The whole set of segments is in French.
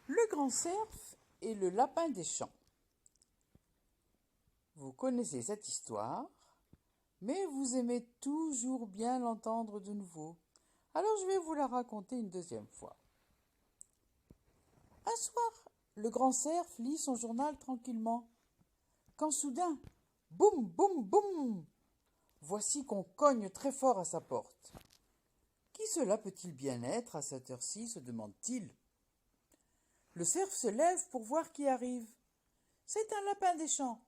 Le grand cerf et le lapin des champs. Vous connaissez cette histoire, mais vous aimez toujours bien l'entendre de nouveau. Alors je vais vous la raconter une deuxième fois. Un soir, le grand cerf lit son journal tranquillement, quand soudain, boum, boum, boum, voici qu'on cogne très fort à sa porte. Qui cela peut-il bien être à cette heure-ci, se demande-t-il. Le cerf se lève pour voir qui arrive. C'est un lapin des champs.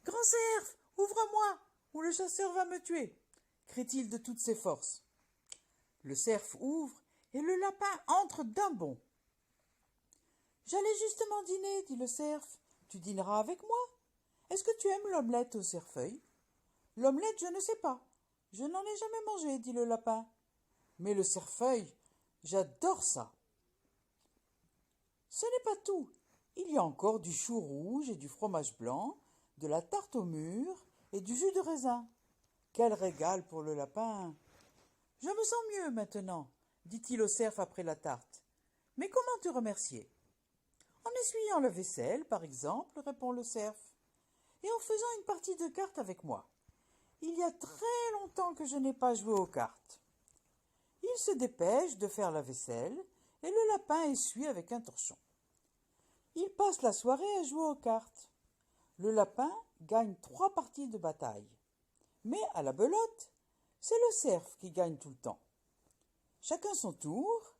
Grand cerf, ouvre-moi, ou le chasseur va me tuer, crie-t-il de toutes ses forces. Le cerf ouvre et le lapin entre d'un bond. J'allais justement dîner, dit le cerf. Tu dîneras avec moi. Est-ce que tu aimes l'omelette au cerfeuil? L'omelette, je ne sais pas. Je n'en ai jamais mangé, dit le lapin. Mais le cerfeuil, j'adore ça. Ce n'est pas tout. Il y a encore du chou rouge et du fromage blanc, de la tarte au mûr et du jus de raisin. Quel régal pour le lapin! Je me sens mieux maintenant, dit-il au cerf après la tarte. Mais comment te remercier? En essuyant la vaisselle, par exemple, répond le cerf, et en faisant une partie de cartes avec moi. Il y a très longtemps que je n'ai pas joué aux cartes. Il se dépêche de faire la vaisselle, et le lapin essuie avec un torchon. Il passe la soirée à jouer aux cartes. Le lapin gagne 3 parties de bataille. Mais à la belote, c'est le cerf qui gagne tout le temps. Chacun son tour,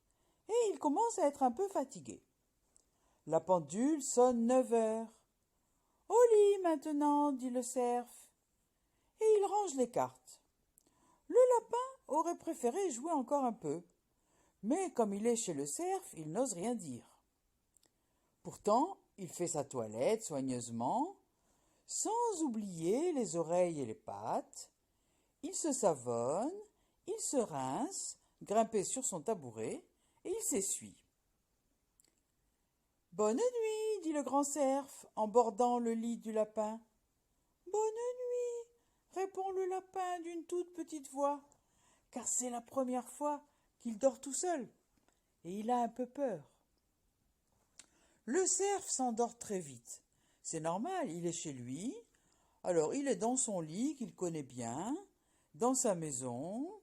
et il commence à être un peu fatigué. La pendule sonne 9 heures. Au lit maintenant, dit le cerf, et il range les cartes. Le lapin aurait préféré jouer encore un peu, mais comme il est chez le cerf, il n'ose rien dire. Pourtant, il fait sa toilette soigneusement, sans oublier les oreilles et les pattes. Il se savonne, il se rince, grimpé sur son tabouret, et il s'essuie. Bonne nuit, dit le grand cerf, en bordant le lit du lapin. Bonne nuit, répond le lapin d'une toute petite voix, car c'est la première fois qu'il dort tout seul, et il a un peu peur. Le cerf s'endort très vite. C'est normal, il est chez lui. Alors il est dans son lit qu'il connaît bien, dans sa maison.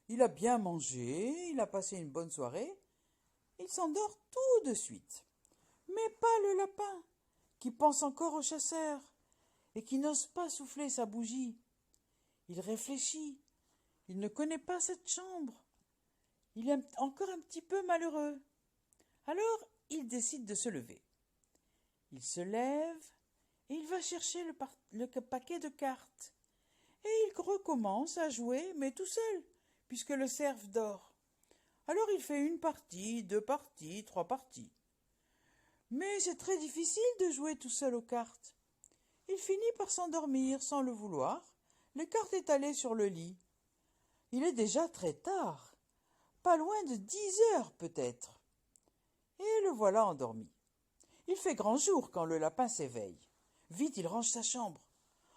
Il a bien mangé, il a passé une bonne soirée. Il s'endort tout de suite. Mais pas le lapin, qui pense encore au chasseur et qui n'ose pas souffler sa bougie. Il réfléchit. Il ne connaît pas cette chambre. Il est encore un petit peu malheureux. Alors il décide de se lever. Il se lève et il va chercher le paquet de cartes. Et il recommence à jouer, mais tout seul, puisque le cerf dort. Alors il fait 1 partie, 2 parties, 3 parties. Mais c'est très difficile de jouer tout seul aux cartes. Il finit par s'endormir sans le vouloir, les cartes étalées sur le lit. Il est déjà très tard, pas loin de 10 heures peut-être. Et le voilà endormi. Il fait grand jour quand le lapin s'éveille. Vite, il range sa chambre.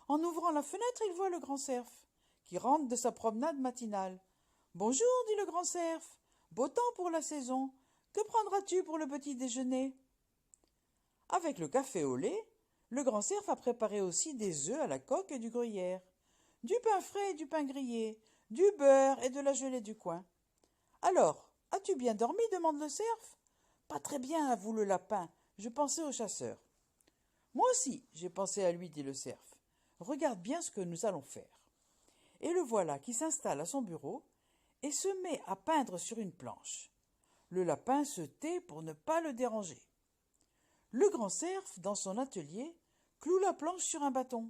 En ouvrant la fenêtre, il voit le grand cerf, qui rentre de sa promenade matinale. Bonjour, dit le grand cerf. Beau temps pour la saison. Que prendras-tu pour le petit déjeuner? Avec le café au lait, le grand cerf a préparé aussi des œufs à la coque et du gruyère, du pain frais et du pain grillé, du beurre et de la gelée du coin. Alors, as-tu bien dormi? Demande le cerf. Pas très bien, avoue le lapin. Je pensais au chasseur. Moi aussi, j'ai pensé à lui, dit le cerf. Regarde bien ce que nous allons faire. Et le voilà qui s'installe à son bureau et se met à peindre sur une planche. Le lapin se tait pour ne pas le déranger. Le grand cerf, dans son atelier, cloue la planche sur un bâton.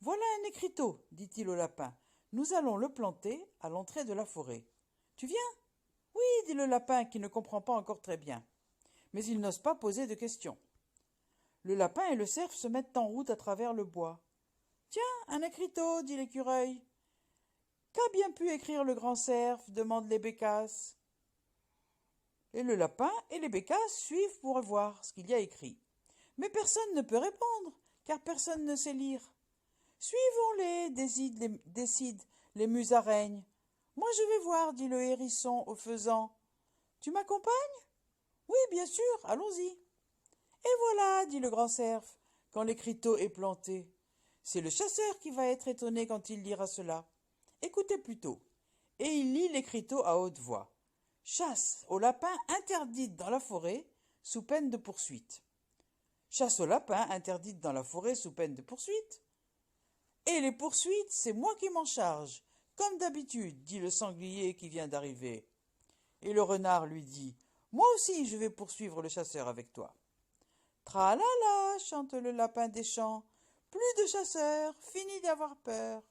Voilà un écriteau, dit-il au lapin. Nous allons le planter à l'entrée de la forêt. Tu viens? Oui, dit le lapin qui ne comprend pas encore très bien. Mais il n'ose pas poser de questions. Le lapin et le cerf se mettent en route à travers le bois. Tiens, un écriteau, dit l'écureuil. Qu'a bien pu écrire le grand cerf? Demandent les bécasses. Et le lapin et les bécasses suivent pour voir ce qu'il y a écrit. Mais personne ne peut répondre, car personne ne sait lire. Suivons-les, décident les musaraignes. Moi je vais voir, dit le hérisson au faisan. Tu m'accompagnes? Oui, bien sûr, allons-y. Et voilà, dit le grand cerf, quand l'écriteau est planté. C'est le chasseur qui va être étonné quand il lira cela. Écoutez plutôt. Et il lit l'écriteau à haute voix. Chasse aux lapins interdite dans la forêt, sous peine de poursuite. Chasse aux lapins interdite dans la forêt sous peine de poursuite. Et les poursuites, c'est moi qui m'en charge, comme d'habitude, dit le sanglier qui vient d'arriver. Et le renard lui dit, moi aussi je vais poursuivre le chasseur avec toi. Tralala, chante le lapin des champs, plus de chasseurs, fini d'avoir peur.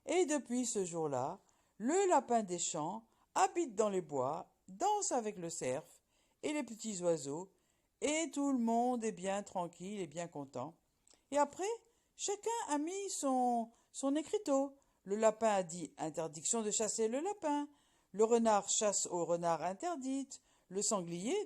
Et depuis ce jour-là, le lapin des champs habite dans les bois, danse avec le cerf et les petits oiseaux, et tout le monde est bien tranquille et bien content. Et après, chacun a mis son écriteau. Le lapin a dit interdiction de chasser le lapin. Le renard chasse au renard interdite. Le sanglier